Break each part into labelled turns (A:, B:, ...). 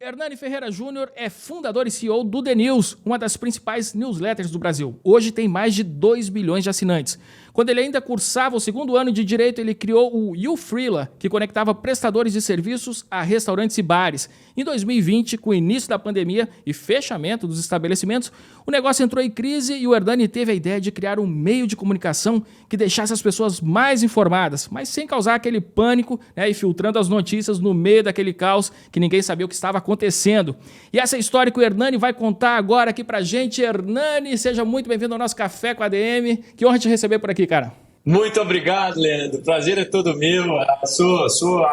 A: Hernani Ferreira Júnior é fundador e CEO do The News, uma das principais newsletters do Brasil. Hoje tem mais de 2 bilhões de assinantes. Quando ele ainda cursava o segundo ano de Direito, ele criou o YouFreela, que conectava prestadores de serviços a restaurantes e bares. Em 2020, com o início da pandemia e fechamento dos estabelecimentos, o negócio entrou em crise e o Hernani teve a ideia de criar um meio de comunicação que deixasse as pessoas mais informadas, mas sem causar aquele pânico, e filtrando as notícias no meio daquele caos que ninguém sabia o que estava acontecendo. E essa é a história que o Hernani vai contar agora aqui pra gente. Hernani, seja muito bem-vindo ao nosso Café com a ADM. Que honra te receber por aqui, cara.
B: Muito obrigado, Leandro. O prazer é todo meu. Sou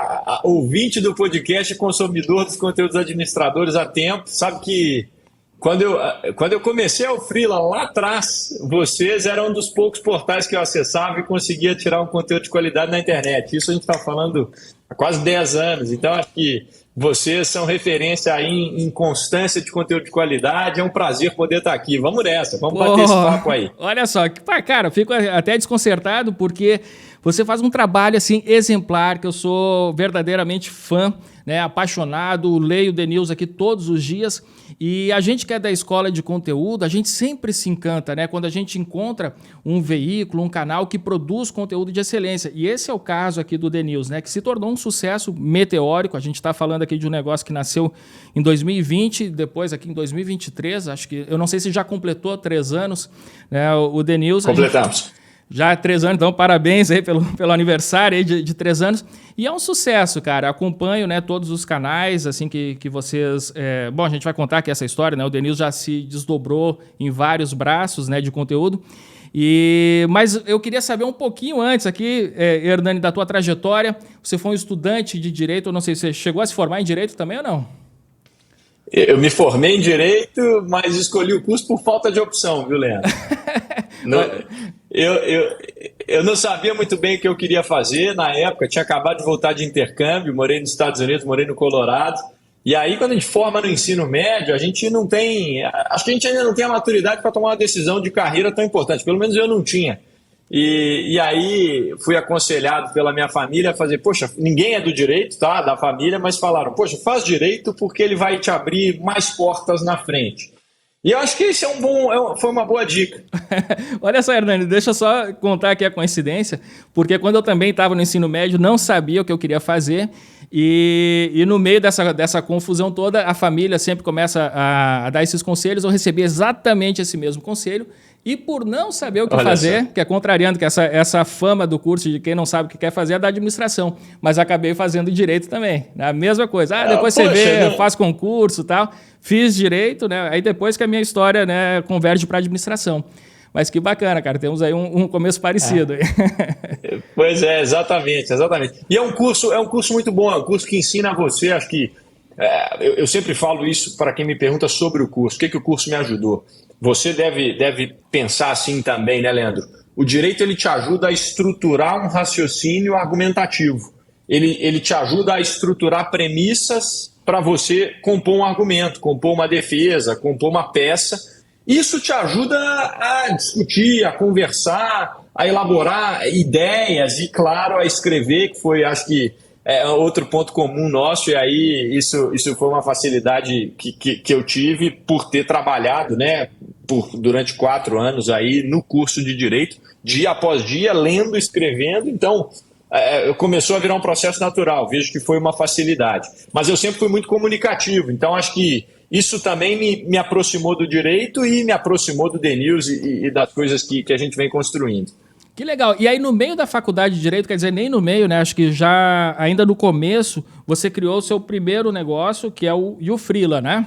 B: ouvinte do podcast e consumidor dos conteúdos administradores há tempo. Sabe que quando eu comecei o Freela lá atrás, vocês eram um dos poucos portais que eu acessava e conseguia tirar um conteúdo de qualidade na internet. Isso a gente está falando há quase 10 anos. Então, acho que vocês são referência aí em constância de conteúdo de qualidade. É um prazer poder estar aqui. Vamos nessa, vamos bater esse papo aí.
A: Olha só, cara, eu fico até desconcertado porque você faz um trabalho assim exemplar, que eu sou verdadeiramente fã, apaixonado, leio The News aqui todos os dias. E a gente que é da escola de conteúdo, a gente sempre se encanta, quando a gente encontra um veículo, um canal que produz conteúdo de excelência. E esse é o caso aqui do The News, que se tornou um sucesso meteórico. A gente está falando aqui de um negócio que nasceu em 2020, depois aqui em 2023, acho que, eu não sei se já completou 3 anos, o The News.
B: Completamos.
A: Já 3 anos, então parabéns aí pelo aniversário aí de 3 anos. E é um sucesso, cara. Acompanho todos os canais assim que vocês... Bom, a gente vai contar aqui essa história, o The News já se desdobrou em vários braços de conteúdo. Mas eu queria saber um pouquinho antes aqui, Hernani, da tua trajetória. Você foi um estudante de Direito, eu não sei se você chegou a se formar em Direito também ou não?
B: Eu me formei em Direito, mas escolhi o curso por falta de opção, viu, Leandro? Eu não sabia muito bem o que eu queria fazer na época, tinha acabado de voltar de intercâmbio, morei nos Estados Unidos, morei no Colorado. E aí, quando a gente forma no ensino médio, a gente não tem... Acho que a gente ainda não tem a maturidade para tomar uma decisão de carreira tão importante, pelo menos eu não tinha. E aí fui aconselhado pela minha família a fazer, poxa, ninguém é do direito, tá, da família, mas falaram, poxa, faz direito porque ele vai te abrir mais portas na frente. E eu acho que esse foi uma boa dica.
A: Olha só, Hernani, deixa eu só contar aqui a coincidência, porque quando eu também estava no ensino médio, não sabia o que eu queria fazer, e no meio dessa confusão toda, a família sempre começa a dar esses conselhos, eu recebi exatamente esse mesmo conselho, e por não saber o que fazer, que é contrariando que essa fama do curso de quem não sabe o que quer fazer é da administração, mas acabei fazendo direito também, a mesma coisa. Depois você vê, faz concurso e tal, fiz direito, aí depois que a minha história converge para administração. Mas que bacana, cara, temos aí um começo parecido.
B: Pois é, exatamente. E é um curso muito bom, é um curso que ensina você, acho que, eu sempre falo isso para quem me pergunta sobre o curso, o que o curso me ajudou. Você deve pensar assim também, Leandro? O direito ele te ajuda a estruturar um raciocínio argumentativo. Ele te ajuda a estruturar premissas para você compor um argumento, compor uma defesa, compor uma peça. Isso te ajuda a discutir, a conversar, a elaborar ideias e, claro, a escrever, que foi, acho que, outro ponto comum nosso, e aí isso foi uma facilidade que eu tive por ter trabalhado durante 4 anos aí no curso de Direito, dia após dia, lendo, escrevendo, então começou a virar um processo natural, vejo que foi uma facilidade. Mas eu sempre fui muito comunicativo, então acho que isso também me aproximou do direito e me aproximou do The News e das coisas que a gente vem construindo.
A: Que legal. E aí no meio da faculdade de Direito, quer dizer, nem no meio, acho que já ainda no começo, você criou o seu primeiro negócio, que é o YouFreela, né?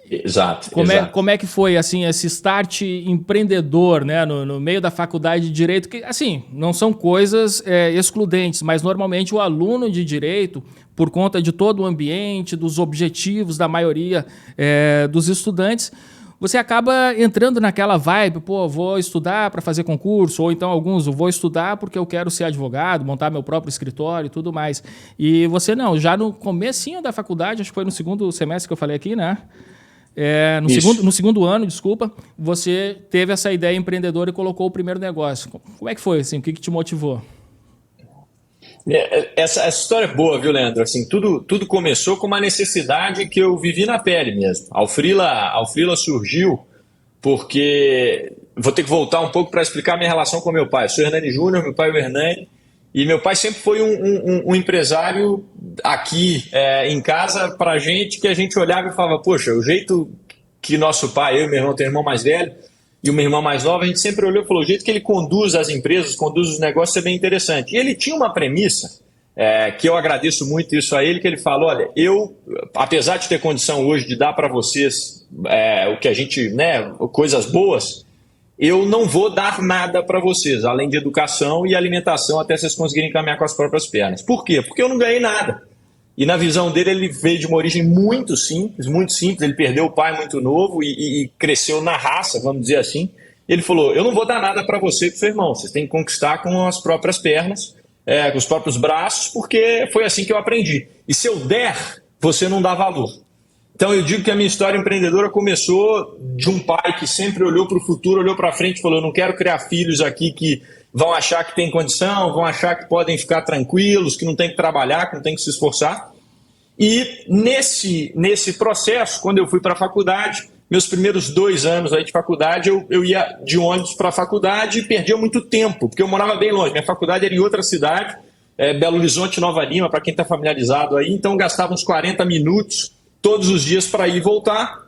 B: Exato.
A: Como é que foi assim, esse start empreendedor no meio da faculdade de Direito? Que, assim, não são coisas excludentes, mas normalmente o aluno de Direito, por conta de todo o ambiente, dos objetivos da maioria dos estudantes, você acaba entrando naquela vibe, vou estudar para fazer concurso, ou então alguns, vou estudar porque eu quero ser advogado, montar meu próprio escritório e tudo mais. E você não, já no comecinho da faculdade, acho que foi no 2º semestre que eu falei aqui, no segundo ano, desculpa, você teve essa ideia empreendedora e colocou o primeiro negócio. Como é que foi, assim? O que te motivou?
B: Essa história é boa, viu, Leandro? Assim, tudo começou com uma necessidade que eu vivi na pele mesmo. A Alfrila surgiu porque... Vou ter que voltar um pouco para explicar a minha relação com meu pai. Eu sou Hernani Júnior, meu pai é o Hernani, e meu pai sempre foi um empresário aqui em casa para gente, que a gente olhava e falava, poxa, o jeito que nosso pai, eu e meu irmão, tem um irmão mais velho, e uma irmã mais nova, a gente sempre olhou e falou, o jeito que ele conduz as empresas, conduz os negócios é bem interessante. E ele tinha uma premissa, que eu agradeço muito isso a ele, que ele falou, olha, eu, apesar de ter condição hoje de dar para vocês o que a gente, né, coisas boas, eu não vou dar nada para vocês, além de educação e alimentação, até vocês conseguirem caminhar com as próprias pernas. Por quê? Porque eu não ganhei nada. E na visão dele, ele veio de uma origem muito simples, muito simples. Ele perdeu o pai muito novo e cresceu na raça, vamos dizer assim. Ele falou, eu não vou dar nada para você e para o seu irmão, vocês têm que conquistar com as próprias pernas, com os próprios braços, porque foi assim que eu aprendi. E se eu der, você não dá valor. Então eu digo que a minha história empreendedora começou de um pai que sempre olhou para o futuro, olhou para frente e falou, eu não quero criar filhos aqui que vão achar que tem condição, vão achar que podem ficar tranquilos, que não tem que trabalhar, que não tem que se esforçar. E nesse processo, quando eu fui para a faculdade, meus primeiros 2 anos aí de faculdade, eu ia de ônibus para a faculdade e perdia muito tempo, porque eu morava bem longe. Minha faculdade era em outra cidade, Belo Horizonte, Nova Lima, para quem está familiarizado aí, então eu gastava uns 40 minutos todos os dias para ir e voltar.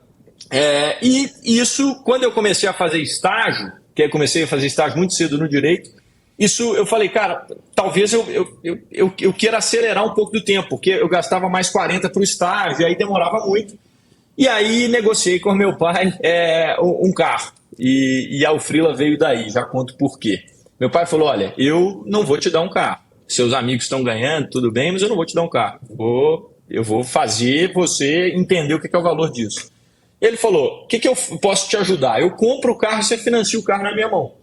B: E isso, quando eu comecei a fazer estágio, que eu comecei a fazer estágio muito cedo no direito, isso eu falei, cara, talvez eu queira acelerar um pouco do tempo, porque eu gastava mais 40 para o estágio, e aí demorava muito. E aí negociei com meu pai um carro, e a Alfrila veio daí, já conto por quê. Meu pai falou, olha, eu não vou te dar um carro, seus amigos estão ganhando, tudo bem, mas eu não vou te dar um carro, eu vou fazer você entender o que é o valor disso. Ele falou, o que eu posso te ajudar? Eu compro o carro e você financia o carro na minha mão.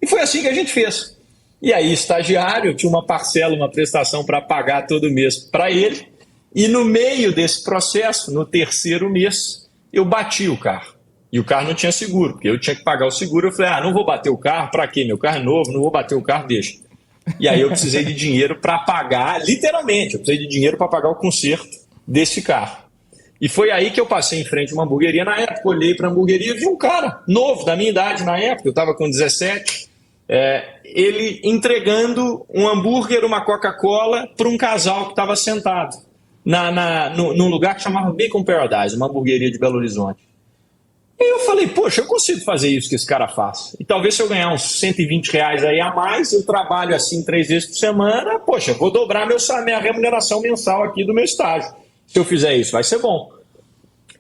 B: E foi assim que a gente fez. E aí, estagiário, eu tinha uma parcela, uma prestação para pagar todo mês para ele. E no meio desse processo, no 3º mês, eu bati o carro. E o carro não tinha seguro, porque eu tinha que pagar o seguro. Eu falei, não vou bater o carro, para quê? Meu carro é novo, não vou bater o carro, deixa. E aí eu precisei de dinheiro para pagar, literalmente, eu precisei de dinheiro para pagar o conserto desse carro. E foi aí que eu passei em frente a uma hamburgueria. Na época, olhei para a hamburgueria e vi um cara novo, da minha idade na época, eu estava com 17, ele entregando um hambúrguer, uma Coca-Cola para um casal que estava sentado num lugar que chamava Bacon Paradise, uma hamburgueria de Belo Horizonte. E eu falei, poxa, eu consigo fazer isso que esse cara faz. E talvez se eu ganhar uns R$ 120 aí a mais, eu trabalho assim 3 vezes por semana, poxa, vou dobrar minha remuneração mensal aqui do meu estágio. Se eu fizer isso, vai ser bom.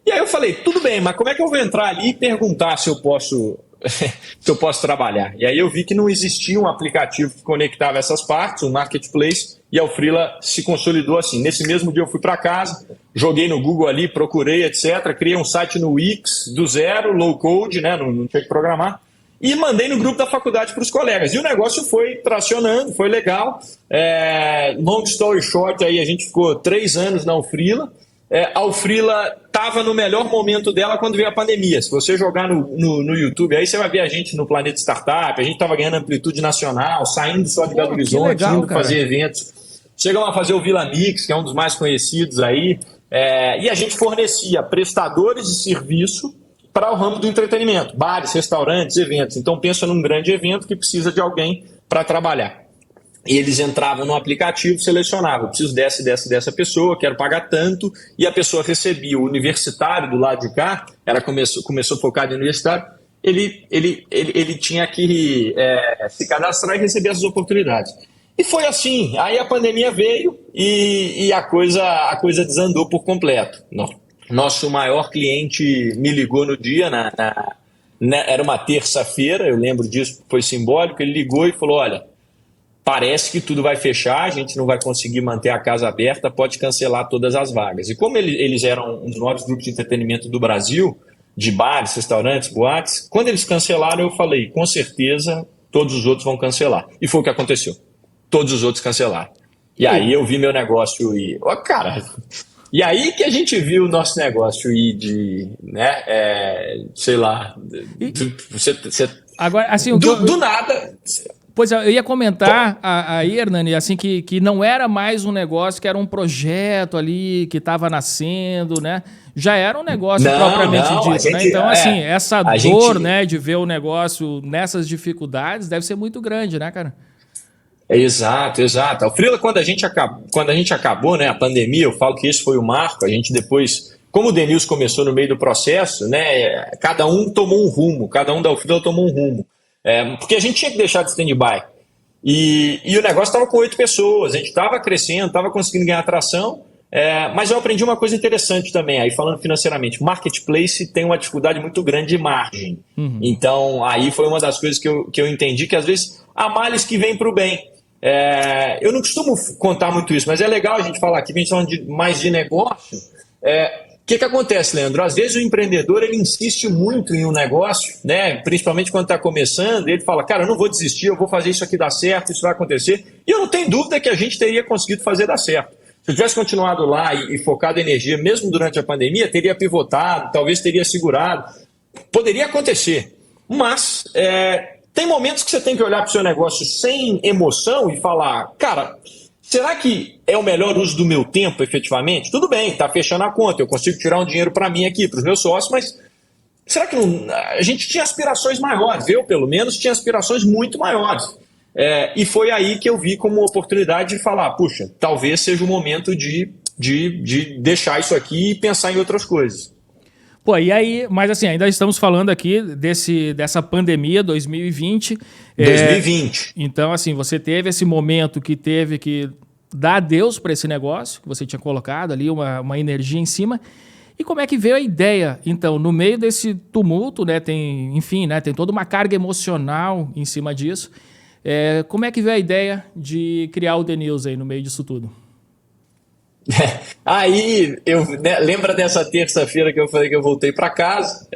B: E aí eu falei, tudo bem, mas como é que eu vou entrar ali e perguntar se eu posso trabalhar? E aí eu vi que não existia um aplicativo que conectava essas partes, um marketplace, e a Alfrila se consolidou assim. Nesse mesmo dia eu fui para casa, joguei no Google ali, procurei, etc. Criei um site no Wix, do zero, low code, né? Não tinha que programar. E mandei no grupo da faculdade para os colegas. E o negócio foi tracionando, foi legal. Long story short, aí a gente ficou 3 anos na Alfrila. A Alfrila estava no melhor momento dela quando veio a pandemia. Se você jogar no YouTube, aí você vai ver a gente no Planeta Startup, a gente estava ganhando amplitude nacional, saindo só de Belo Horizonte, legal, indo fazer eventos. Chegamos a fazer o Vila Mix, que é um dos mais conhecidos aí, e a gente fornecia prestadores de serviço para o ramo do entretenimento, bares, restaurantes, eventos. Então pensa num grande evento que precisa de alguém para trabalhar. E eles entravam no aplicativo, selecionavam, preciso dessa pessoa, quero pagar tanto, e a pessoa recebia. O universitário do lado de cá, começou focado em universitário, ele tinha que se cadastrar e receber essas oportunidades. E foi assim, aí a pandemia veio e a coisa desandou por completo. Nosso maior cliente me ligou no dia, era uma terça-feira, eu lembro disso, foi simbólico, ele ligou e falou, olha, parece que tudo vai fechar, a gente não vai conseguir manter a casa aberta, pode cancelar todas as vagas. E como eles eram um dos maiores grupos de entretenimento do Brasil, de bares, restaurantes, boates, quando eles cancelaram, eu falei, com certeza, todos os outros vão cancelar. E foi o que aconteceu. Todos os outros cancelaram. E aí eu vi meu negócio ir... E aí que a gente viu o nosso negócio ir de... sei lá...
A: Agora, assim, do
B: nada...
A: Pois é, eu ia comentar aí, Hernani, assim, que não era mais um negócio, que era um projeto ali que estava nascendo, né? Já era um negócio propriamente dito, né? Então, assim, essa dor, né, de ver o negócio nessas dificuldades deve ser muito grande, né, cara?
B: Exato, exato. O Freela, quando a gente acabou, né, a pandemia, eu falo que esse foi o marco. A gente depois, como o Denils começou no meio do processo, né, cada um tomou um rumo, cada um da Freela tomou um rumo. Porque a gente tinha que deixar de stand-by. E o negócio estava com 8 pessoas, a gente estava crescendo, estava conseguindo ganhar atração, mas eu aprendi uma coisa interessante também, aí falando financeiramente, marketplace tem uma dificuldade muito grande de margem. Então, aí foi uma das coisas que eu entendi, que às vezes há males que vêm para o bem. Eu não costumo contar muito isso, mas é legal a gente falar aqui, a gente falando mais de negócio. O que acontece, Leandro? Às vezes o empreendedor ele insiste muito em um negócio, né? Principalmente quando está começando, ele fala, cara, eu não vou desistir, eu vou fazer isso aqui dar certo, isso vai acontecer. E eu não tenho dúvida que a gente teria conseguido fazer dar certo. Se eu tivesse continuado lá e focado energia, mesmo durante a pandemia, teria pivotado, talvez teria segurado. Poderia acontecer. Mas tem momentos que você tem que olhar para o seu negócio sem emoção e falar, cara, será que é o melhor uso do meu tempo, efetivamente? Tudo bem, está fechando a conta, eu consigo tirar um dinheiro para mim aqui, para os meus sócios, mas será que não, a gente tinha aspirações maiores? Eu, pelo menos, tinha aspirações muito maiores. E foi aí que eu vi como oportunidade de falar, puxa, talvez seja o momento de deixar isso aqui e pensar em outras coisas.
A: Pô, e aí, mas assim, ainda estamos falando aqui dessa pandemia 2020.
B: 2020.
A: Então, assim, você teve esse momento que teve que dar adeus para esse negócio, que você tinha colocado ali uma energia em cima. E como é que veio a ideia? Então, no meio desse tumulto, né, tem toda uma carga emocional em cima disso. Como é que veio a ideia de criar o The News aí no meio disso tudo?
B: Aí, lembra dessa terça-feira que eu falei que eu voltei para casa,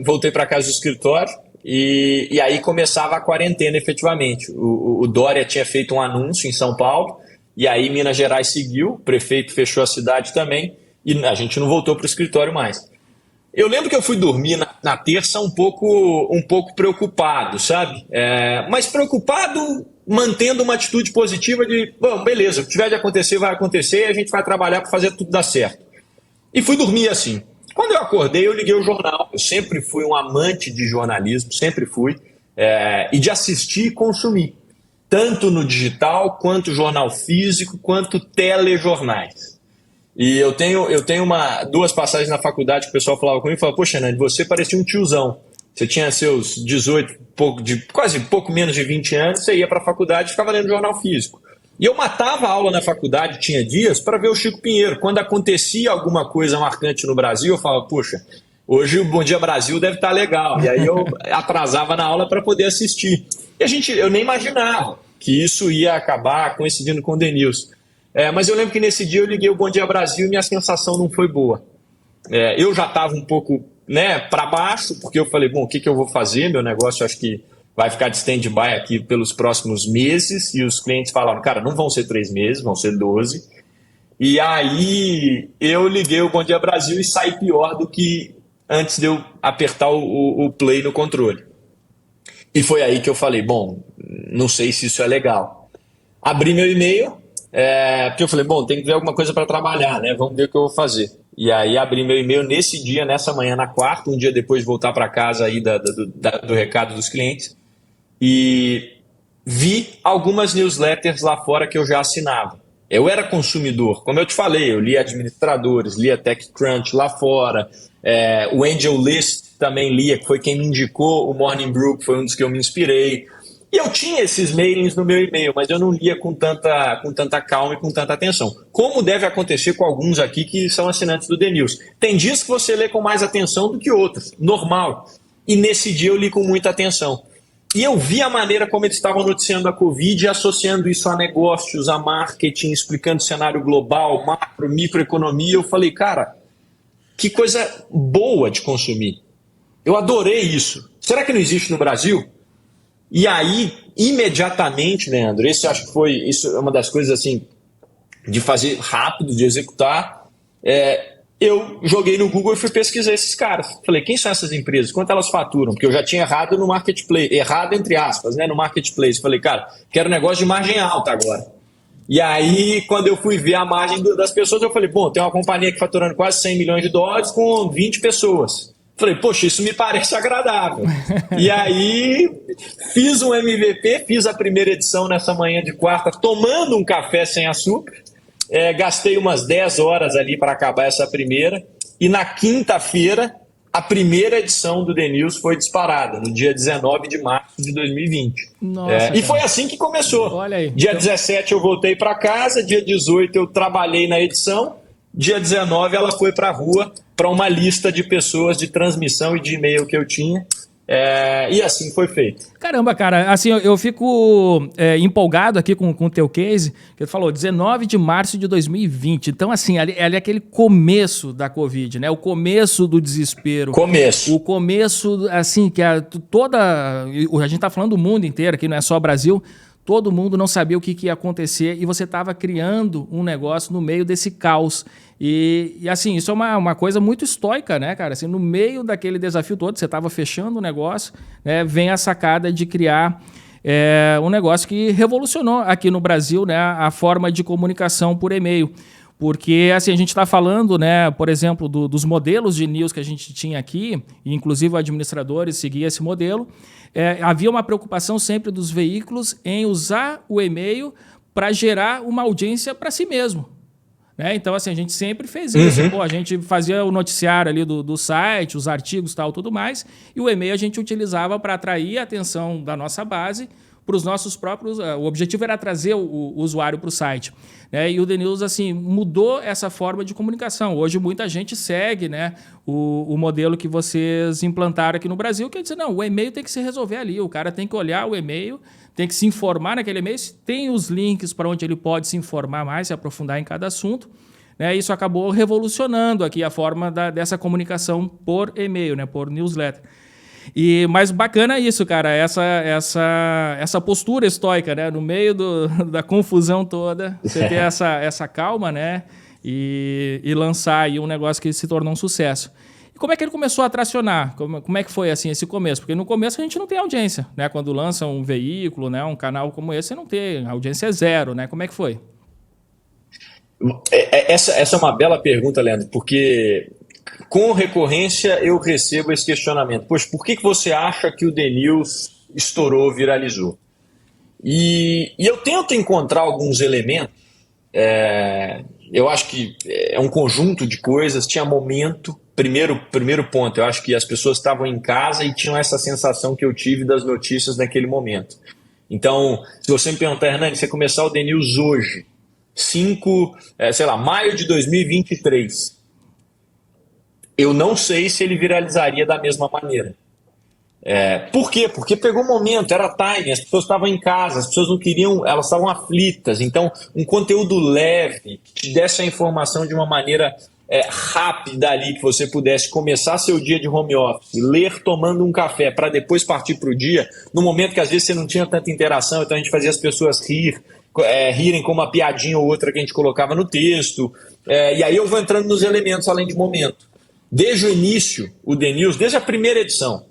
B: voltei para casa do escritório e aí começava a quarentena efetivamente. O Dória tinha feito um anúncio em São Paulo e aí Minas Gerais seguiu, o prefeito fechou a cidade também e a gente não voltou para o escritório mais. Eu lembro que eu fui dormir na terça um pouco preocupado, sabe? Mas preocupado mantendo uma atitude positiva de, bom, beleza, o que tiver de acontecer vai acontecer e a gente vai trabalhar para fazer tudo dar certo. E fui dormir assim. Quando eu acordei, eu liguei o jornal. Eu sempre fui um amante de jornalismo, sempre fui, e de assistir e consumir. Tanto no digital, quanto jornal físico, quanto telejornais. E eu tenho duas passagens na faculdade que o pessoal falava comigo e falava, poxa, Nani, você parecia um tiozão. Você tinha seus 18, quase pouco menos de 20 anos, você ia para a faculdade e ficava lendo jornal físico. E eu matava a aula na faculdade, tinha dias, para ver o Chico Pinheiro. Quando acontecia alguma coisa marcante no Brasil, eu falava, poxa, hoje o Bom Dia Brasil deve estar legal. E aí eu atrasava na aula para poder assistir. E eu nem imaginava que isso ia acabar coincidindo com o The News. Mas eu lembro que nesse dia eu liguei o Bom Dia Brasil e minha sensação não foi boa. Eu já estava um pouco para baixo, porque eu falei, bom, o que eu vou fazer? Meu negócio acho que vai ficar de stand-by aqui pelos próximos meses. E os clientes falaram, cara, não vão ser 3 meses, vão ser 12. E aí eu liguei o Bom Dia Brasil e saí pior do que antes de eu apertar o play no controle. E foi aí que eu falei, bom, não sei se isso é legal. Abri meu e-mail, porque eu falei, bom, tem que ver alguma coisa para trabalhar, né? Vamos ver o que eu vou fazer. E aí abri meu e-mail nesse dia, nessa manhã, na quarta, um dia depois de voltar para casa aí do recado dos clientes, e vi algumas newsletters lá fora que eu já assinava. Eu era consumidor, como eu te falei, eu lia administradores, lia TechCrunch lá fora, o Angel List também lia, que foi quem me indicou, o Morning Brew, que foi um dos que eu me inspirei. E eu tinha esses mailings no meu e-mail, mas eu não lia com tanta calma e com tanta atenção. Como deve acontecer com alguns aqui que são assinantes do The News. Tem dias que você lê com mais atenção do que outros, normal. E nesse dia eu li com muita atenção. E eu vi a maneira como eles estavam noticiando a Covid e associando isso a negócios, a marketing, explicando o cenário global, macro, microeconomia. Eu falei, cara, que coisa boa de consumir. Eu adorei isso. Será que não existe no Brasil? E aí, imediatamente, Leandro, isso é uma das coisas assim, de fazer rápido, de executar. eu joguei no Google e fui pesquisar esses caras. Falei, quem são essas empresas? Quanto elas faturam? Porque eu já tinha errado no marketplace, errado entre aspas, né, no marketplace. Falei, cara, quero negócio de margem alta agora. E aí, quando eu fui ver a margem das pessoas, eu falei, bom, tem uma companhia aqui faturando quase 100 milhões de dólares com 20 pessoas. Falei, poxa, isso me parece agradável. E aí, fiz um MVP, fiz a primeira edição nessa manhã de quarta, tomando um café sem açúcar. Gastei umas 10 horas ali para acabar essa primeira. E na quinta-feira, a primeira edição do The News foi disparada, no dia 19 de março de 2020.
A: Nossa,
B: e foi assim que começou.
A: Olha aí.
B: Dia 17 eu voltei para casa, dia 18 eu trabalhei na edição, dia 19 ela foi para a rua, para uma lista de pessoas de transmissão e de e-mail que eu tinha. E assim foi feito.
A: Caramba, cara, assim, eu fico empolgado aqui com o teu case, que tu falou, 19 de março de 2020. Então, assim, ali é aquele começo da Covid, né? O começo do desespero. O começo, assim, que a gente tá falando do mundo inteiro aqui, não é só Brasil. Todo mundo não sabia o que ia acontecer e você estava criando um negócio no meio desse caos. E assim, isso é uma coisa muito estoica, né, cara? Assim, no meio daquele desafio todo, você estava fechando o negócio, né, vem a sacada de criar um negócio que revolucionou aqui no Brasil, né, a forma de comunicação por e-mail. Porque assim, a gente está falando, né, por exemplo, dos modelos de news que a gente tinha aqui, e inclusive o administrador seguia esse modelo. Havia uma preocupação sempre dos veículos em usar o e-mail para gerar uma audiência para si mesmo. Né? Então, assim, a gente sempre fez isso. Pô, a gente fazia o noticiário ali do site, os artigos e tal, tudo mais, e o e-mail a gente utilizava para atrair a atenção da nossa base para os nossos próprios... O objetivo era trazer o usuário para o site. Né? E o The News, assim, mudou essa forma de comunicação. Hoje, muita gente segue, né, o modelo que vocês implantaram aqui no Brasil, que é dizer, não, o e-mail tem que se resolver ali, o cara tem que olhar o e-mail, tem que se informar naquele e-mail, tem os links para onde ele pode se informar mais, se aprofundar em cada assunto. Né? Isso acabou revolucionando aqui a forma dessa comunicação por e-mail, né, por newsletter. Mas bacana isso, cara, essa postura estoica, né? No meio da confusão toda, você ter essa calma, né? E lançar aí um negócio que se tornou um sucesso. E como é que ele começou a tracionar? Como é que foi assim esse começo? Porque no começo a gente não tem audiência, né? Quando lança um veículo, né? Um canal como esse, você não tem, a audiência é zero, né? Como é que foi?
B: Essa é uma bela pergunta, Leandro, porque com recorrência eu recebo esse questionamento. Poxa, por que você acha que o The News estourou, viralizou? E eu tento encontrar alguns elementos. Eu acho que é um conjunto de coisas, tinha momento. Primeiro ponto, eu acho que as pessoas estavam em casa e tinham essa sensação que eu tive das notícias naquele momento. Então, se você me perguntar, Hernani, você começar o The News hoje, maio de 2023, eu não sei se ele viralizaria da mesma maneira. Por quê? Porque pegou um momento, era time, as pessoas estavam em casa, as pessoas não queriam, elas estavam aflitas. Então, um conteúdo leve, que te desse a informação de uma maneira rápida ali, que você pudesse começar seu dia de home office, ler tomando um café, para depois partir para o dia, no momento que às vezes você não tinha tanta interação, então a gente fazia as pessoas rirem com uma piadinha ou outra que a gente colocava no texto. E aí eu vou entrando nos elementos além de momento. Desde o início, o The News, desde a primeira edição,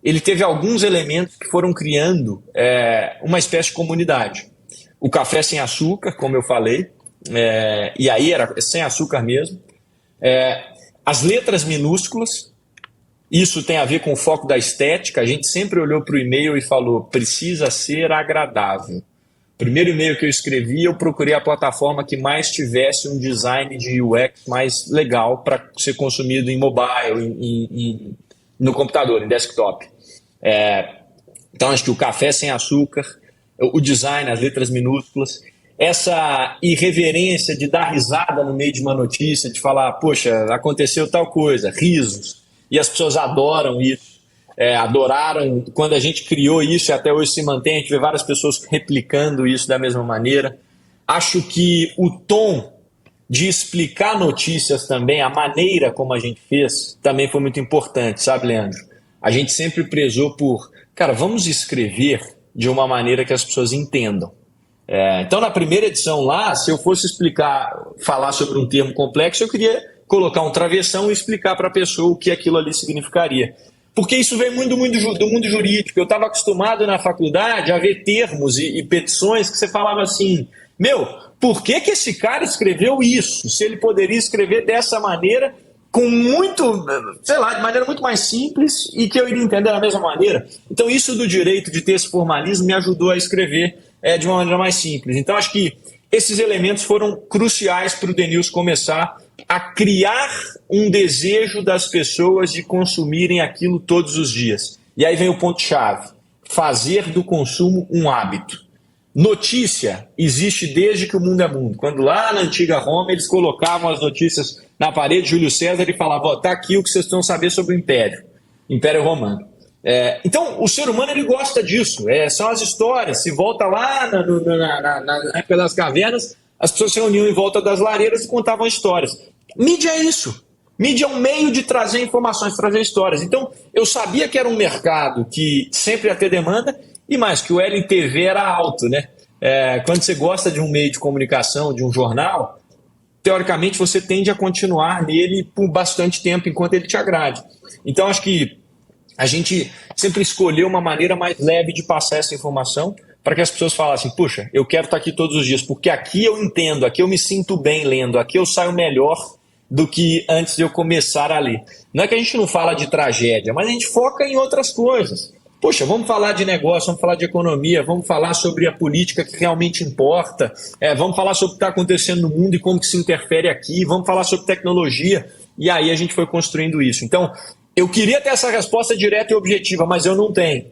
B: ele teve alguns elementos que foram criando uma espécie de comunidade. O café sem açúcar, como eu falei, e aí era sem açúcar mesmo. As letras minúsculas, isso tem a ver com o foco da estética. A gente sempre olhou para o e-mail e falou, precisa ser agradável. Primeiro e-mail que eu escrevi, eu procurei a plataforma que mais tivesse um design de UX mais legal para ser consumido em mobile, no computador, em desktop. Então, acho que o café sem açúcar, o design, as letras minúsculas, essa irreverência de dar risada no meio de uma notícia, de falar, poxa, aconteceu tal coisa, risos, e as pessoas adoram isso. Adoraram quando a gente criou isso e até hoje se mantém, a gente vê várias pessoas replicando isso da mesma maneira. Acho que o tom de explicar notícias também, a maneira como a gente fez, também foi muito importante, sabe, Leandro? A gente sempre prezou por, cara, vamos escrever de uma maneira que as pessoas entendam. Então, na primeira edição lá, se eu fosse falar sobre um termo complexo, eu queria colocar um travessão e explicar para a pessoa o que aquilo ali significaria. Porque isso vem muito do mundo jurídico. Eu estava acostumado na faculdade a ver termos e petições que você falava assim, por que esse cara escreveu isso? Se ele poderia escrever dessa maneira, com muito, de maneira muito mais simples e que eu iria entender da mesma maneira. Então isso do direito de ter esse formalismo me ajudou a escrever de uma maneira mais simples. Então acho que esses elementos foram cruciais para o Denilson começar a criar um desejo das pessoas de consumirem aquilo todos os dias. E aí vem o ponto-chave, fazer do consumo um hábito. Notícia existe desde que o mundo é mundo. Quando lá na antiga Roma eles colocavam as notícias na parede de Júlio César e falavam, está aqui o que vocês precisam saber sobre o Império Romano. Então o ser humano ele gosta disso, são as histórias. Se volta lá na época das cavernas, as pessoas se reuniam em volta das lareiras e contavam histórias. Mídia é isso. Mídia é um meio de trazer informações, trazer histórias. Então eu sabia que era um mercado que sempre ia ter demanda e mais, que o LTV era alto, né? Quando você gosta de um meio de comunicação, de um jornal, teoricamente você tende a continuar nele por bastante tempo enquanto ele te agrade. Então acho que a gente sempre escolheu uma maneira mais leve de passar essa informação para que as pessoas falassem, puxa, eu quero estar aqui todos os dias, porque aqui eu entendo, aqui eu me sinto bem lendo, aqui eu saio melhor do que antes de eu começar a ler. Não é que a gente não fala de tragédia, mas a gente foca em outras coisas. Poxa, vamos falar de negócio, vamos falar de economia, vamos falar sobre a política que realmente importa, vamos falar sobre o que está acontecendo no mundo e como que se interfere aqui, vamos falar sobre tecnologia, e aí a gente foi construindo isso. Então, eu queria ter essa resposta direta e objetiva, mas eu não tenho.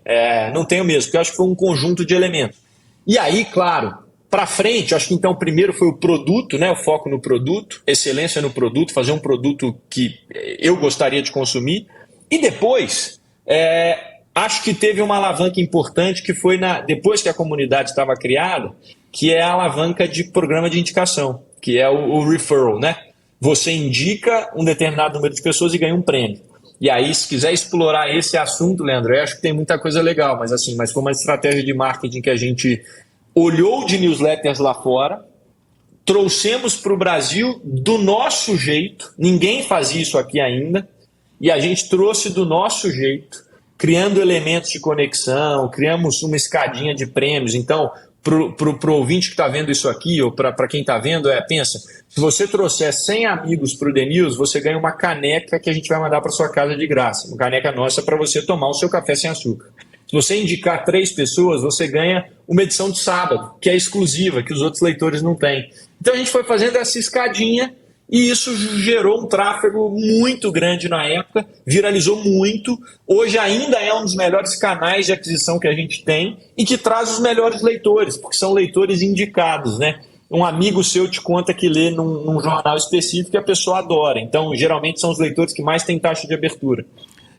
B: Não tenho mesmo, porque eu acho que foi um conjunto de elementos. E aí, claro, para frente, acho que então primeiro foi o produto, né, o foco no produto, excelência no produto, fazer um produto que eu gostaria de consumir. E depois, acho que teve uma alavanca importante que foi depois que a comunidade estava criada, que é a alavanca de programa de indicação, que é o referral, né? Você indica um determinado número de pessoas e ganha um prêmio. E aí, se quiser explorar esse assunto, Leandro, eu acho que tem muita coisa legal, mas foi uma estratégia de marketing que a gente olhou de newsletters lá fora, trouxemos para o Brasil do nosso jeito, ninguém faz isso aqui ainda, e a gente trouxe do nosso jeito, criando elementos de conexão, criamos uma escadinha de prêmios. Então, para o ouvinte que está vendo isso aqui, ou para quem está vendo, pensa, se você trouxer 100 amigos para o The News, você ganha uma caneca que a gente vai mandar para sua casa de graça, uma caneca nossa para você tomar o seu café sem açúcar. Se você indicar 3 pessoas, você ganha uma edição de sábado, que é exclusiva, que os outros leitores não têm. Então a gente foi fazendo essa escadinha e isso gerou um tráfego muito grande na época, viralizou muito. Hoje ainda é um dos melhores canais de aquisição que a gente tem e que traz os melhores leitores, porque são leitores indicados, né? Um amigo seu te conta que lê num jornal específico e a pessoa adora. Então, geralmente são os leitores que mais têm taxa de abertura.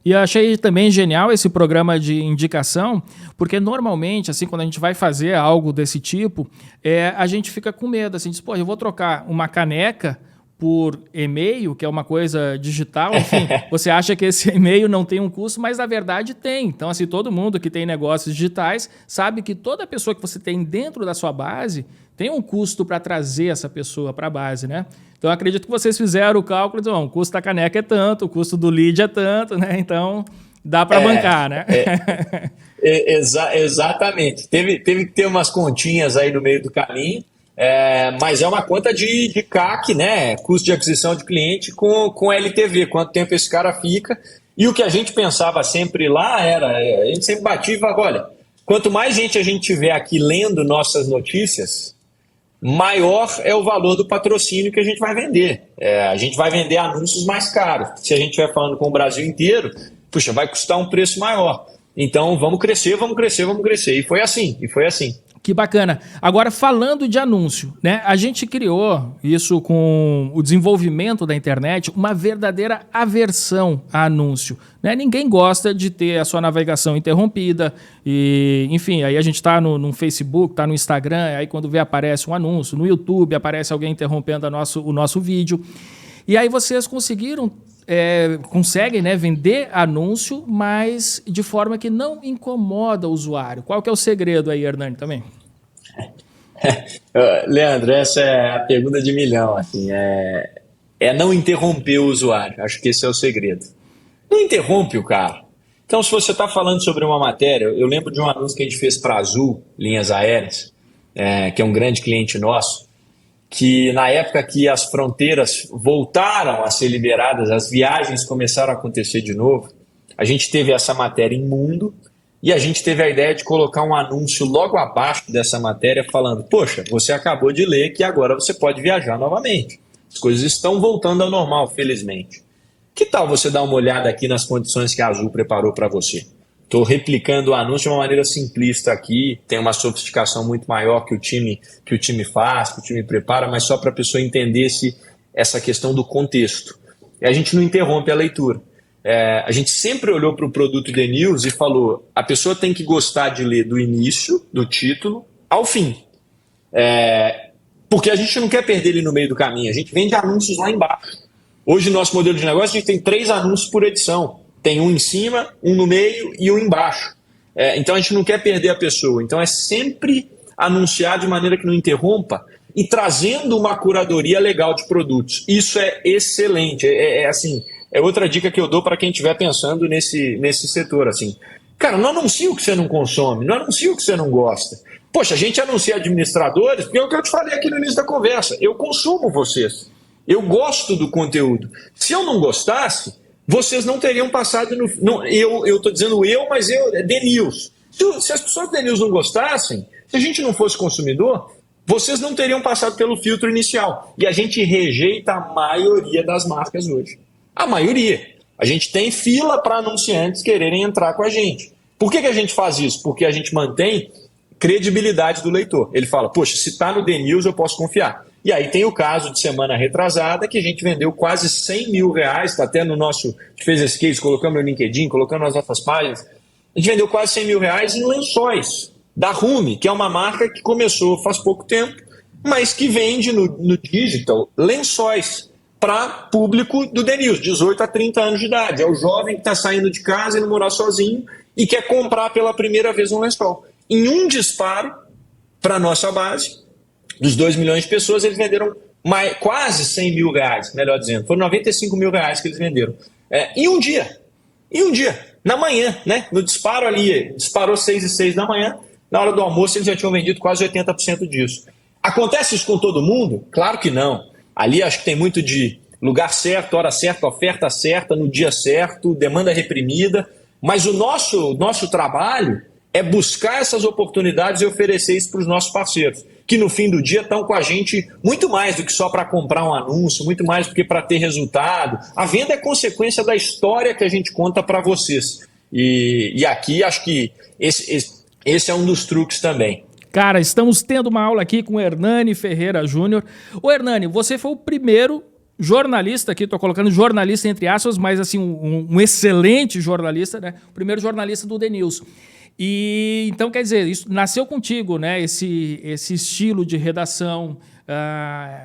A: E eu achei também genial esse programa de indicação, porque normalmente, assim, quando a gente vai fazer algo desse tipo, a gente fica com medo, assim, diz, pô, eu vou trocar uma caneca por e-mail, que é uma coisa digital, enfim, você acha que esse e-mail não tem um custo, mas na verdade tem. Então, assim, todo mundo que tem negócios digitais sabe que toda pessoa que você tem dentro da sua base tem um custo para trazer essa pessoa para a base, né? Então, acredito que vocês fizeram o cálculo, então, o custo da caneca é tanto, o custo do lead é tanto, né? Então, dá para bancar, né?
B: Exatamente. Teve que ter umas continhas aí no meio do caminho, mas é uma conta de CAC, né? Custo de aquisição de cliente com LTV, quanto tempo esse cara fica. E o que a gente pensava sempre lá a gente sempre batia e falava, olha, quanto mais gente a gente tiver aqui lendo nossas notícias, maior é o valor do patrocínio que a gente vai vender. A gente vai vender anúncios mais caros. Se a gente estiver falando com o Brasil inteiro, puxa, vai custar um preço maior. Então, vamos crescer, vamos crescer, vamos crescer. E foi assim.
A: Que bacana. Agora, falando de anúncio, né? A gente criou isso com o desenvolvimento da internet, uma verdadeira aversão a anúncio, né? Ninguém gosta de ter a sua navegação interrompida e, enfim, aí a gente está no Facebook, está no Instagram, aí quando vê aparece um anúncio, no YouTube aparece alguém interrompendo o nosso vídeo. E aí vocês conseguem, né, vender anúncio, mas de forma que não incomoda o usuário. Qual que é o segredo aí, Hernani, também?
B: Leandro, essa é a pergunta de milhão. Assim, é não interromper o usuário. Acho que esse é o segredo. Não interrompe o cara. Então, se você está falando sobre uma matéria, eu lembro de um anúncio que a gente fez para a Azul, Linhas Aéreas, que é um grande cliente nosso, que na época que as fronteiras voltaram a ser liberadas, as viagens começaram a acontecer de novo, a gente teve essa matéria em Mundo e a gente teve a ideia de colocar um anúncio logo abaixo dessa matéria falando, poxa, você acabou de ler que agora você pode viajar novamente. As coisas estão voltando ao normal, felizmente. Que tal você dar uma olhada aqui nas condições que a Azul preparou para você? Estou replicando o anúncio de uma maneira simplista aqui, tem uma sofisticação muito maior que o time faz, que o time prepara, mas só para a pessoa entender essa questão do contexto. E a gente não interrompe a leitura. A gente sempre olhou para o produto The News e falou, a pessoa tem que gostar de ler do início, do título, ao fim. Porque a gente não quer perder ele no meio do caminho, a gente vende anúncios lá embaixo. Hoje, no nosso modelo de negócio, a gente tem 3 anúncios por edição. Tem um em cima, um no meio e um embaixo. Então, a gente não quer perder a pessoa. Então, é sempre anunciar de maneira que não interrompa e trazendo uma curadoria legal de produtos. Isso é excelente. É outra dica que eu dou para quem estiver pensando nesse setor. Assim. Cara, não anuncia o que você não consome, não anuncia o que você não gosta. Poxa, a gente anuncia administradores, porque é o que eu te falei aqui no início da conversa. Eu consumo vocês. Eu gosto do conteúdo. Se eu não gostasse, vocês não teriam passado no... eu estou dizendo mas The News. Se as pessoas do The News não gostassem, se a gente não fosse consumidor, vocês não teriam passado pelo filtro inicial. E a gente rejeita a maioria das marcas hoje. A maioria. A gente tem fila para anunciantes quererem entrar com a gente. Por que a gente faz isso? Porque a gente mantém credibilidade do leitor. Ele fala, poxa, se está no The News eu posso confiar. E aí tem o caso de semana retrasada, que a gente vendeu quase 100 mil reais, está até no nosso, a gente fez esse case, colocamos no LinkedIn, colocamos nas nossas páginas, a gente vendeu quase 100 mil reais em lençóis, da Rume, que é uma marca que começou faz pouco tempo, mas que vende no digital lençóis para público do The News, 18 a 30 anos de idade. É o jovem que está saindo de casa e não morar sozinho e quer comprar pela primeira vez um lençol. Em um disparo para a nossa base, dos 2 milhões de pessoas, eles venderam quase 100 mil reais, melhor dizendo. Foram 95 mil reais que eles venderam. Em um dia. Na manhã, né? No disparo ali, disparou 6h06 da manhã, na hora do almoço eles já tinham vendido quase 80% disso. Acontece isso com todo mundo? Claro que não. Ali acho que tem muito de lugar certo, hora certa, oferta certa, no dia certo, demanda reprimida. Mas o nosso trabalho é buscar essas oportunidades e oferecer isso para os nossos parceiros, que no fim do dia estão com a gente muito mais do que só para comprar um anúncio, muito mais do que para ter resultado. A venda é consequência da história que a gente conta para vocês. E aqui acho que esse é um dos truques também.
A: Cara, estamos tendo uma aula aqui com o Hernani Ferreira Júnior. Ô Hernani, você foi o primeiro jornalista aqui, estou colocando jornalista entre aspas, mas assim, um excelente jornalista, né? O primeiro jornalista do The News. E então, quer dizer, isso nasceu contigo, né? Esse estilo de redação,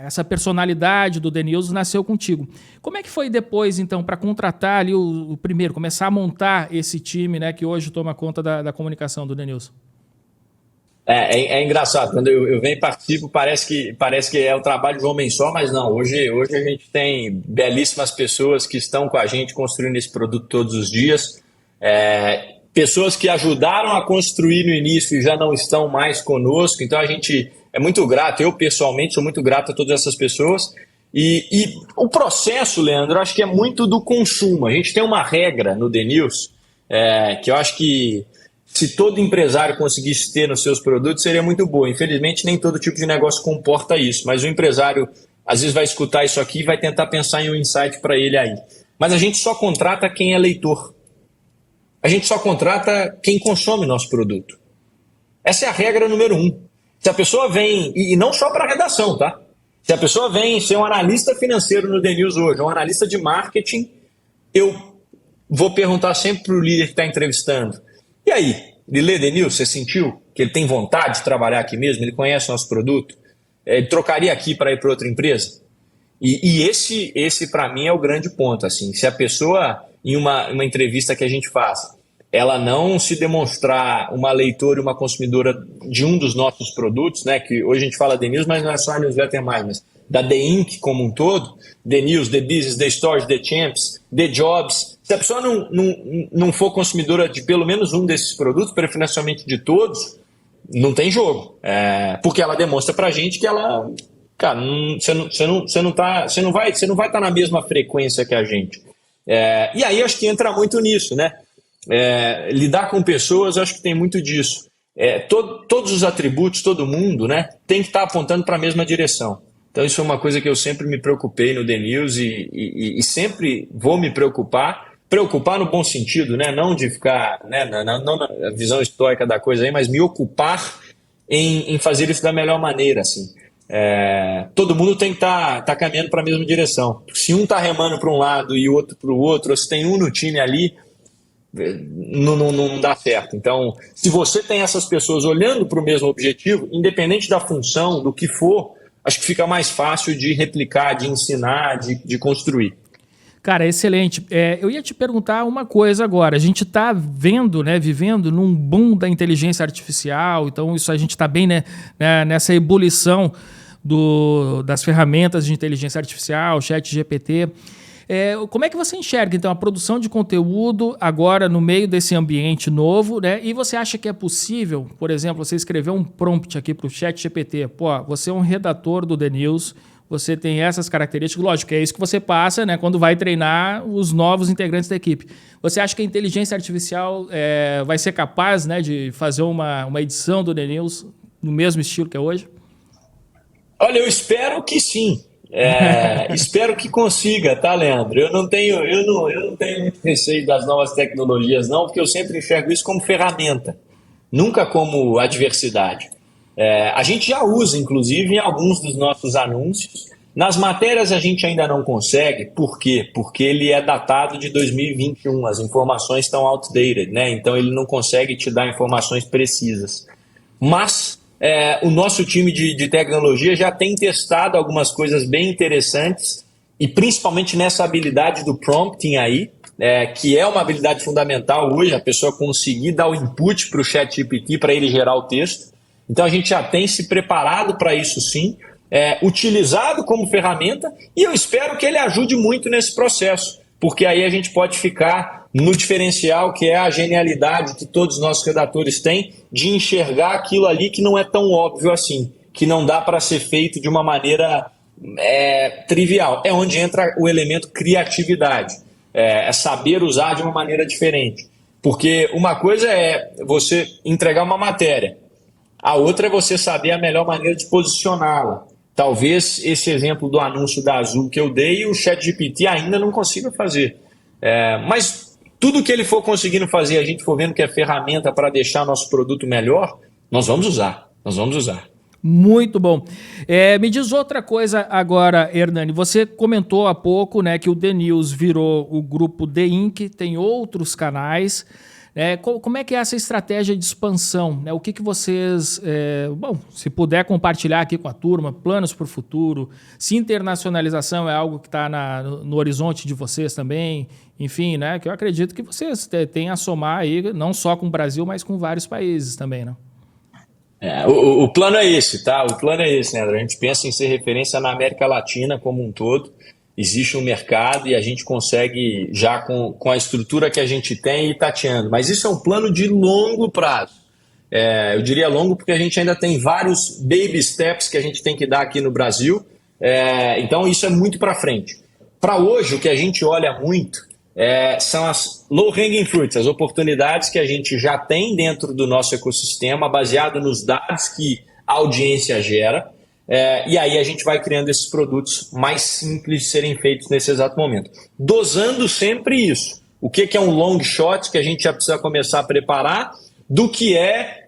A: essa personalidade do The News nasceu contigo. Como é que foi depois, então, para contratar ali o primeiro, começar a montar esse time, né, que hoje toma conta da comunicação do The News?
B: É engraçado, quando eu venho e participo, parece que é o trabalho de um homem só, mas não, hoje a gente tem belíssimas pessoas que estão com a gente construindo esse produto todos os dias, pessoas que ajudaram a construir no início e já não estão mais conosco, então a gente é muito grato, eu pessoalmente sou muito grato a todas essas pessoas, e o processo, Leandro, acho que é muito do consumo. A gente tem uma regra no The News, que eu acho que se todo empresário conseguisse ter nos seus produtos, seria muito boa. Infelizmente, nem todo tipo de negócio comporta isso, mas o empresário às vezes vai escutar isso aqui e vai tentar pensar em um insight para ele aí. Mas a gente só contrata quem é leitor. A gente só contrata quem consome nosso produto. Essa é a regra número 1. Se a pessoa vem, e não só para a redação, tá? Se a pessoa vem ser um analista financeiro no The News hoje, um analista de marketing, eu vou perguntar sempre para o líder que está entrevistando, e aí, ele lê The News, você sentiu que ele tem vontade de trabalhar aqui mesmo? Ele conhece o nosso produto? Ele trocaria aqui para ir para outra empresa? E esse para mim é o grande ponto. Assim, se a pessoa, em uma entrevista que a gente faz, ela não se demonstrar uma leitora e uma consumidora de um dos nossos produtos, né, que hoje a gente fala The News, mas não é só a newsletter mais, mas da The Inc. como um todo, The News, The Business, The Stories, The Champs, The Jobs, se a pessoa não for consumidora de pelo menos um desses produtos, preferencialmente de todos, não tem jogo. Porque ela demonstra pra gente que ela... Cara, você não vai estar na mesma frequência que a gente. E aí acho que entra muito nisso, né? Lidar com pessoas, acho que tem muito disso. Todos os atributos, todo mundo, né, tem que estar apontando para a mesma direção. Então isso é uma coisa que eu sempre me preocupei no The News e sempre vou me preocupar no bom sentido, né? Não de ficar, né, não na visão estoica da coisa aí, mas me ocupar em fazer isso da melhor maneira, assim. Todo mundo tem que estar caminhando para a mesma direção. Se um está remando para um lado e o outro para o outro, ou se tem um no time ali, não dá certo. Então, se você tem essas pessoas olhando para o mesmo objetivo, independente da função, do que for, acho que fica mais fácil de replicar, de ensinar, de construir.
A: Cara, excelente. Eu ia te perguntar uma coisa agora. A gente está vendo, né, vivendo num boom da inteligência artificial, então isso a gente está bem, né, nessa ebulição das ferramentas de inteligência artificial, ChatGPT. Como é que você enxerga, então, a produção de conteúdo agora no meio desse ambiente novo, né? E você acha que é possível, por exemplo, você escrever um prompt aqui para o ChatGPT, você é um redator do The News, você tem essas características, lógico, é isso que você passa, né, quando vai treinar os novos integrantes da equipe. Você acha que a inteligência artificial vai ser capaz, né, de fazer uma edição do The News no mesmo estilo que é hoje?
B: Olha, eu espero que sim. Espero que consiga, tá, Leandro? Eu não tenho muito receio das novas tecnologias, não, porque eu sempre enxergo isso como ferramenta, nunca como adversidade. A gente já usa, inclusive, em alguns dos nossos anúncios. Nas matérias a gente ainda não consegue. Por quê? Porque ele é datado de 2021, as informações estão outdated, né? Então ele não consegue te dar informações precisas. Mas o nosso time de tecnologia já tem testado algumas coisas bem interessantes, e principalmente nessa habilidade do prompting aí, que é uma habilidade fundamental hoje, a pessoa conseguir dar o input para o ChatGPT para ele gerar o texto. Então a gente já tem se preparado para isso sim, utilizado como ferramenta, e eu espero que ele ajude muito nesse processo, porque aí a gente pode ficar no diferencial que é a genialidade que todos os nossos redatores têm de enxergar aquilo ali que não é tão óbvio assim, que não dá para ser feito de uma maneira trivial. É onde entra o elemento criatividade, saber usar de uma maneira diferente. Porque uma coisa é você entregar uma matéria, a outra é você saber a melhor maneira de posicioná-la. Talvez esse exemplo do anúncio da Azul que eu dei, o ChatGPT ainda não consiga fazer. Mas tudo que ele for conseguindo fazer, a gente for vendo que é ferramenta para deixar nosso produto melhor, nós vamos usar.
A: Muito bom. Me diz outra coisa agora, Hernani. Você comentou há pouco, né, que o The News virou o grupo The Inc., tem outros canais. Como é que é essa estratégia de expansão? O que vocês... se puder compartilhar aqui com a turma, planos para o futuro, se internacionalização é algo que está no horizonte de vocês também, enfim, né? Que eu acredito que vocês têm a somar aí, não só com o Brasil, mas com vários países também, né?
B: O plano é esse, tá? O plano é esse, né, André? A gente pensa em ser referência na América Latina como um todo. Existe um mercado e a gente consegue, já com a estrutura que a gente tem, ir tateando. Mas isso é um plano de longo prazo. Eu diria longo porque a gente ainda tem vários baby steps que a gente tem que dar aqui no Brasil. Então isso é muito para frente. Para hoje, o que a gente olha muito são as low-hanging fruits, as oportunidades que a gente já tem dentro do nosso ecossistema, baseado nos dados que a audiência gera. E aí a gente vai criando esses produtos mais simples de serem feitos nesse exato momento. Dosando sempre isso. O que é um long shot que a gente já precisa começar a preparar do que é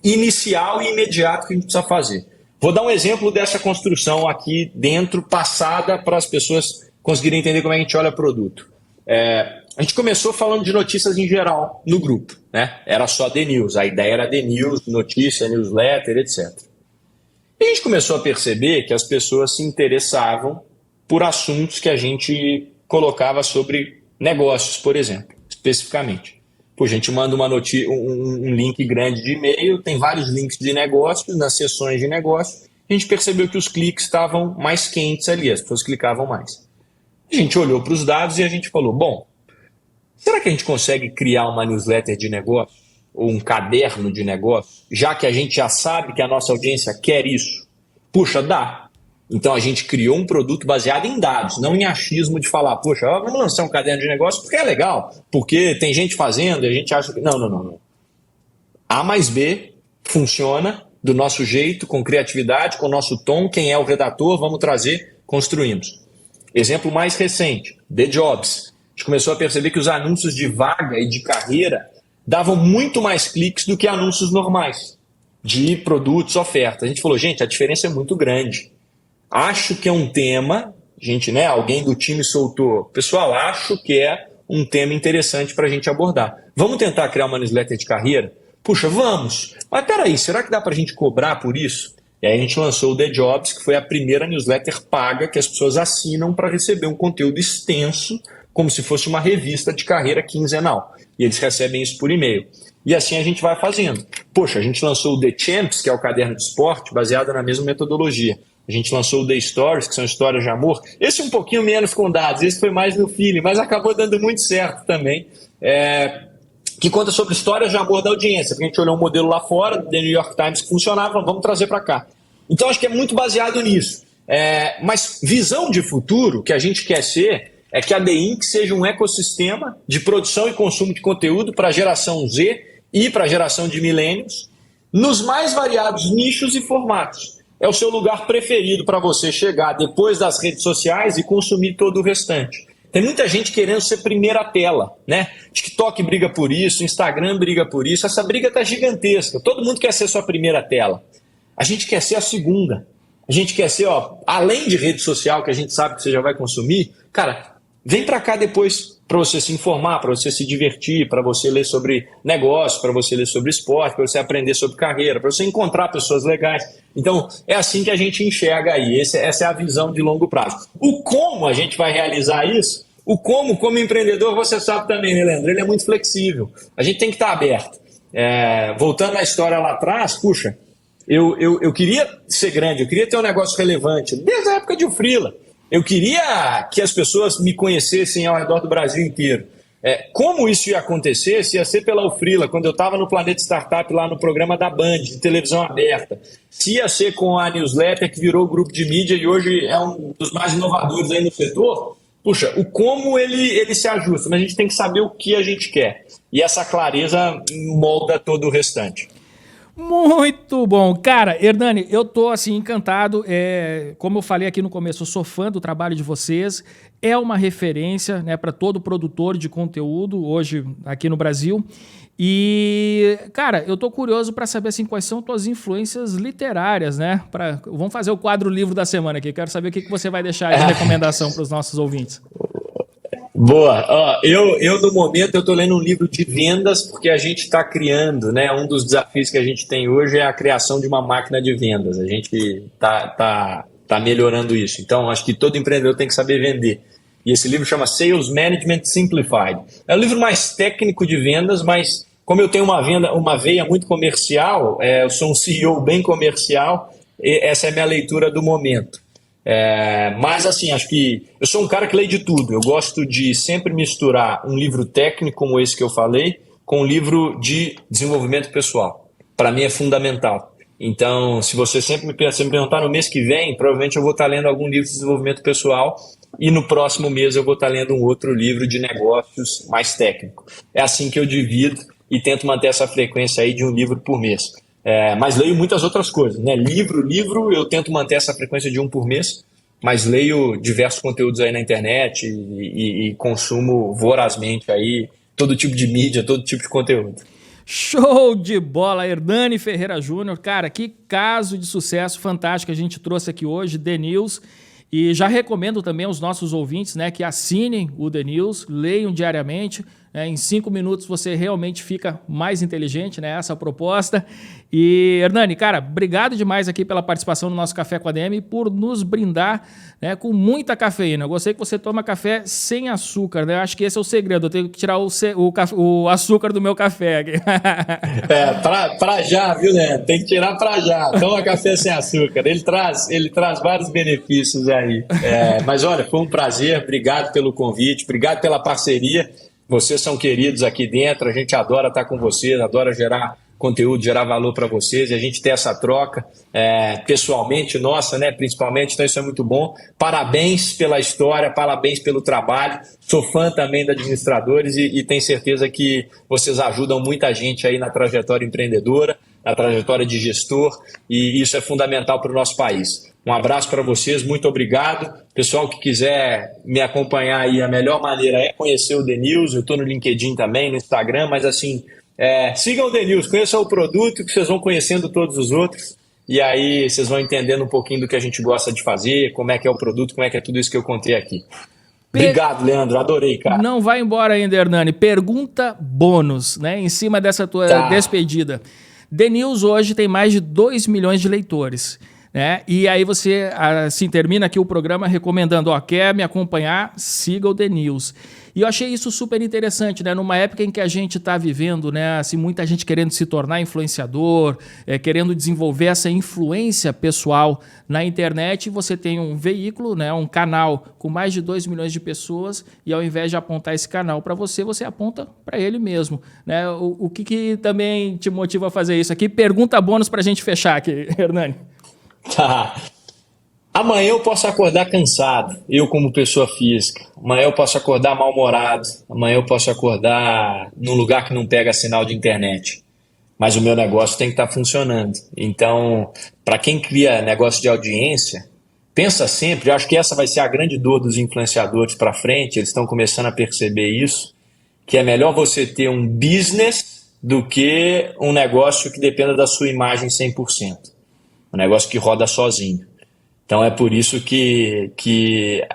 B: inicial e imediato que a gente precisa fazer. Vou dar um exemplo dessa construção aqui dentro, passada, para as pessoas conseguirem entender como é que a gente olha produto. A gente começou falando de notícias em geral no grupo, né? Era só The News, a ideia era The News, notícia, newsletter, etc. E a gente começou a perceber que as pessoas se interessavam por assuntos que a gente colocava sobre negócios, por exemplo, especificamente. A gente manda um link grande de e-mail, tem vários links de negócios nas seções de negócio, a gente percebeu que os cliques estavam mais quentes ali, as pessoas clicavam mais. A gente olhou para os dados e a gente falou, bom, será que a gente consegue criar uma newsletter de negócio ou um caderno de negócio, já que a gente já sabe que a nossa audiência quer isso? Puxa, dá. Então a gente criou um produto baseado em dados, não em achismo de falar, poxa, vamos lançar um caderno de negócio porque é legal, porque tem gente fazendo e a gente acha que... Não. A mais B funciona do nosso jeito, com criatividade, com o nosso tom, quem é o redator, vamos trazer, construímos. Exemplo mais recente, The Jobs. A gente começou a perceber que os anúncios de vaga e de carreira davam muito mais cliques do que anúncios normais, de produtos, ofertas. A gente falou, gente, a diferença é muito grande. Acho que é um tema, alguém do time soltou, pessoal, acho que é um tema interessante para a gente abordar. Vamos tentar criar uma newsletter de carreira? Puxa, vamos. Mas peraí, será que dá para a gente cobrar por isso? E aí a gente lançou o The Jobs, que foi a primeira newsletter paga que as pessoas assinam para receber um conteúdo extenso, como se fosse uma revista de carreira quinzenal. E eles recebem isso por e-mail. E assim a gente vai fazendo. Poxa, a gente lançou o The Champs, que é o caderno de esporte, baseado na mesma metodologia. A gente lançou o The Stories, que são histórias de amor. Esse um pouquinho menos com dados, esse foi mais no feeling, mas acabou dando muito certo também. Que conta sobre histórias de amor da audiência. Porque a gente olhou um modelo lá fora, do The New York Times, que funcionava, vamos trazer para cá. Então acho que é muito baseado nisso. Mas visão de futuro, que a gente quer ser, é que a The Inc. seja um ecossistema de produção e consumo de conteúdo para a geração Z e para a geração de milênios, nos mais variados nichos e formatos. É o seu lugar preferido para você chegar depois das redes sociais e consumir todo o restante. Tem muita gente querendo ser primeira tela, né? TikTok briga por isso, Instagram briga por isso, essa briga está gigantesca. Todo mundo quer ser sua primeira tela. A gente quer ser a segunda. A gente quer ser, além de rede social, que a gente sabe que você já vai consumir, cara, vem para cá depois para você se informar, para você se divertir, para você ler sobre negócio, para você ler sobre esporte, para você aprender sobre carreira, para você encontrar pessoas legais. Então, é assim que a gente enxerga aí. Essa é a visão de longo prazo. O como a gente vai realizar isso, como empreendedor, você sabe também, né, Leandro? Ele é muito flexível. A gente tem que estar aberto. Voltando à história lá atrás, puxa, eu queria ser grande, eu queria ter um negócio relevante, desde a época de o Freela. Eu queria que as pessoas me conhecessem ao redor do Brasil inteiro. Como isso ia acontecer, se ia ser pela Ufrila, quando eu estava no Planeta Startup, lá no programa da Band, de televisão aberta. Se ia ser com a newsletter, que virou grupo de mídia e hoje é um dos mais inovadores aí no setor. Puxa, o como ele se ajusta, mas a gente tem que saber o que a gente quer. E essa clareza molda todo o restante.
A: Muito bom. Cara, Hernani, eu tô assim encantado. Como eu falei aqui no começo, eu sou fã do trabalho de vocês. É uma referência, né, para todo produtor de conteúdo hoje aqui no Brasil. E, cara, eu tô curioso para saber assim, quais são tuas influências literárias, né? Vamos fazer o quadro livro da semana aqui. Quero saber o que você vai deixar de recomendação para os nossos ouvintes.
B: Boa. Eu no momento, eu estou lendo um livro de vendas, porque a gente está criando, né? Um dos desafios que a gente tem hoje é a criação de uma máquina de vendas. A gente está melhorando isso. Então, acho que todo empreendedor tem que saber vender. E esse livro chama Sales Management Simplified. É um livro mais técnico de vendas, mas como eu tenho uma veia muito comercial, eu sou um CEO bem comercial, essa é a minha leitura do momento. Mas assim, acho que eu sou um cara que lê de tudo. Eu gosto de sempre misturar um livro técnico como esse que eu falei com um livro de desenvolvimento pessoal. Para mim é fundamental. Então, se você sempre me perguntar no mês que vem, provavelmente eu vou estar lendo algum livro de desenvolvimento pessoal e no próximo mês eu vou estar lendo um outro livro de negócios mais técnico. É assim que eu divido e tento manter essa frequência aí de um livro por mês. Mas leio muitas outras coisas, né? Livro, eu tento manter essa frequência de um por mês, mas leio diversos conteúdos aí na internet e consumo vorazmente aí todo tipo de mídia, todo tipo de conteúdo.
A: Show de bola, Hernani Ferreira Júnior. Cara, que caso de sucesso fantástico a gente trouxe aqui hoje, The News. E já recomendo também aos nossos ouvintes, né, que assinem o The News, leiam diariamente. Em 5 minutos você realmente fica mais inteligente, né? Essa é a proposta. E, Hernani, cara, obrigado demais aqui pela participação no nosso Café com a DM e por nos brindar, né, com muita cafeína. Eu gostei que você toma café sem açúcar, né? Eu acho que esse é o segredo. Eu tenho que tirar o açúcar do meu café aqui.
B: Pra já, viu, né? Tem que tirar pra já. Toma café sem açúcar. Ele traz vários benefícios aí. Mas olha, foi um prazer. Obrigado pelo convite, obrigado pela parceria. Vocês são queridos aqui dentro, a gente adora estar com vocês, adora gerar conteúdo, gerar valor para vocês, e a gente ter essa troca pessoalmente, nossa, né, principalmente, então isso é muito bom. Parabéns pela história, parabéns pelo trabalho, sou fã também da Administradores e tenho certeza que vocês ajudam muita gente aí na trajetória empreendedora, na trajetória de gestor, e isso é fundamental para o nosso país. Um abraço para vocês, muito obrigado. Pessoal que quiser me acompanhar aí, a melhor maneira é conhecer o The News. Eu estou no LinkedIn também, no Instagram, mas assim, sigam o The News, conheçam o produto, que vocês vão conhecendo todos os outros. E aí vocês vão entendendo um pouquinho do que a gente gosta de fazer, como é que é o produto, como é que é tudo isso que eu contei aqui. Obrigado, Leandro, adorei, cara.
A: Não vai embora ainda, Hernani. Pergunta bônus, né? Em cima dessa tua despedida. The News hoje tem mais de 2 milhões de leitores. E aí você assim, termina aqui o programa recomendando, quer me acompanhar, siga o The News. E eu achei isso super interessante, né? Numa época em que a gente está vivendo, né? Assim, muita gente querendo se tornar influenciador, querendo desenvolver essa influência pessoal na internet, e você tem um veículo, né? Um canal com mais de 2 milhões de pessoas, e ao invés de apontar esse canal para você, você aponta para ele mesmo, né? O que também te motiva a fazer isso aqui? Pergunta bônus para a gente fechar aqui, Hernani.
B: Tá. Amanhã eu posso acordar cansado, eu como pessoa física. Amanhã eu posso acordar mal-humorado. Amanhã eu posso acordar num lugar que não pega sinal de internet. Mas o meu negócio tem que estar funcionando. Então, para quem cria negócio de audiência, pensa sempre, eu acho que essa vai ser a grande dor dos influenciadores para frente, eles estão começando a perceber isso, que é melhor você ter um business do que um negócio que dependa da sua imagem 100%. Um negócio que roda sozinho. Então é por isso que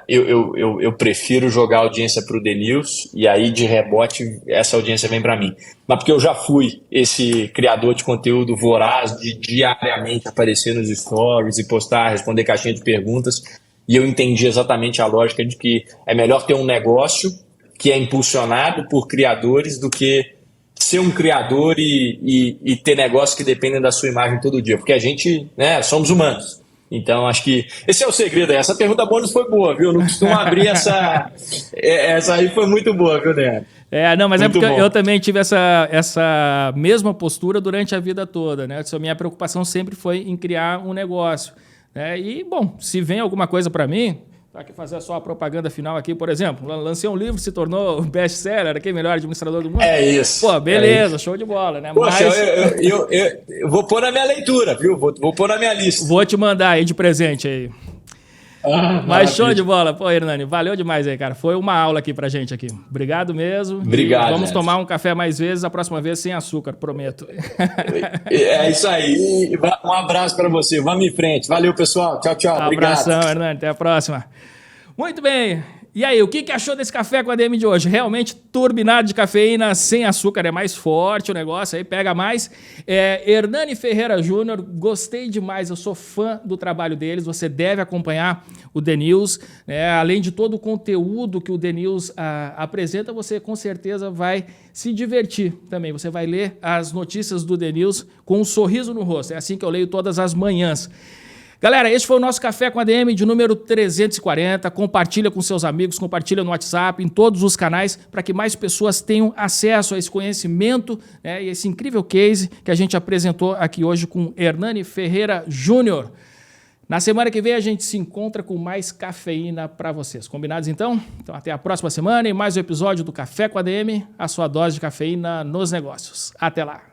B: eu prefiro jogar a audiência para o The News, e aí de rebote essa audiência vem para mim. Mas porque eu já fui esse criador de conteúdo voraz de diariamente aparecer nos stories e postar, responder caixinha de perguntas, e eu entendi exatamente a lógica de que é melhor ter um negócio que é impulsionado por criadores do que ser um criador e ter negócios que dependem da sua imagem todo dia, porque a gente, né, somos humanos. Então, acho que esse é o segredo aí. Essa pergunta bônus foi boa, viu? Eu não costumo abrir essa... Essa aí foi muito boa, viu, Né?
A: Não, mas
B: muito
A: é porque
B: bom.
A: eu também tive essa mesma postura durante a vida toda, né? A minha preocupação sempre foi em criar um negócio, né? E, bom, se vem alguma coisa para mim... Para que fazer só a propaganda final aqui, por exemplo, lancei um livro, se tornou best-seller, aqui, melhor administrador do mundo.
B: É isso.
A: Pô, beleza, show de bola, né?
B: Poxa, eu vou pôr na minha leitura, viu? Vou pôr na minha lista.
A: Vou te mandar aí de presente aí. Mas show de bola. Pô, Hernani, valeu demais aí, cara. Foi uma aula aqui pra gente aqui. Obrigado mesmo.
B: Obrigado.
A: E vamos tomar um café mais vezes, a próxima vez sem açúcar, prometo.
B: É isso aí. Um abraço para você. Vamos em frente. Valeu, pessoal. Tchau, tchau.
A: Abração,
B: Obrigado.
A: Hernani. Até a próxima. Muito bem. E aí, o que achou desse café com a DM de hoje? Realmente turbinado de cafeína, sem açúcar, é mais forte o negócio, aí pega mais. Hernani Ferreira Júnior, gostei demais, eu sou fã do trabalho deles, você deve acompanhar o The News. Além de todo o conteúdo que o The News apresenta, você com certeza vai se divertir também. Você vai ler as notícias do The News com um sorriso no rosto, é assim que eu leio todas as manhãs. Galera, este foi o nosso Café com a DM de número 340. Compartilha com seus amigos, compartilha no WhatsApp, em todos os canais, para que mais pessoas tenham acesso a esse conhecimento, né, e esse incrível case que a gente apresentou aqui hoje com Hernani Ferreira Júnior. Na semana que vem a gente se encontra com mais cafeína para vocês. Combinados então? Então até a próxima semana e mais um episódio do Café com a DM, a sua dose de cafeína nos negócios. Até lá!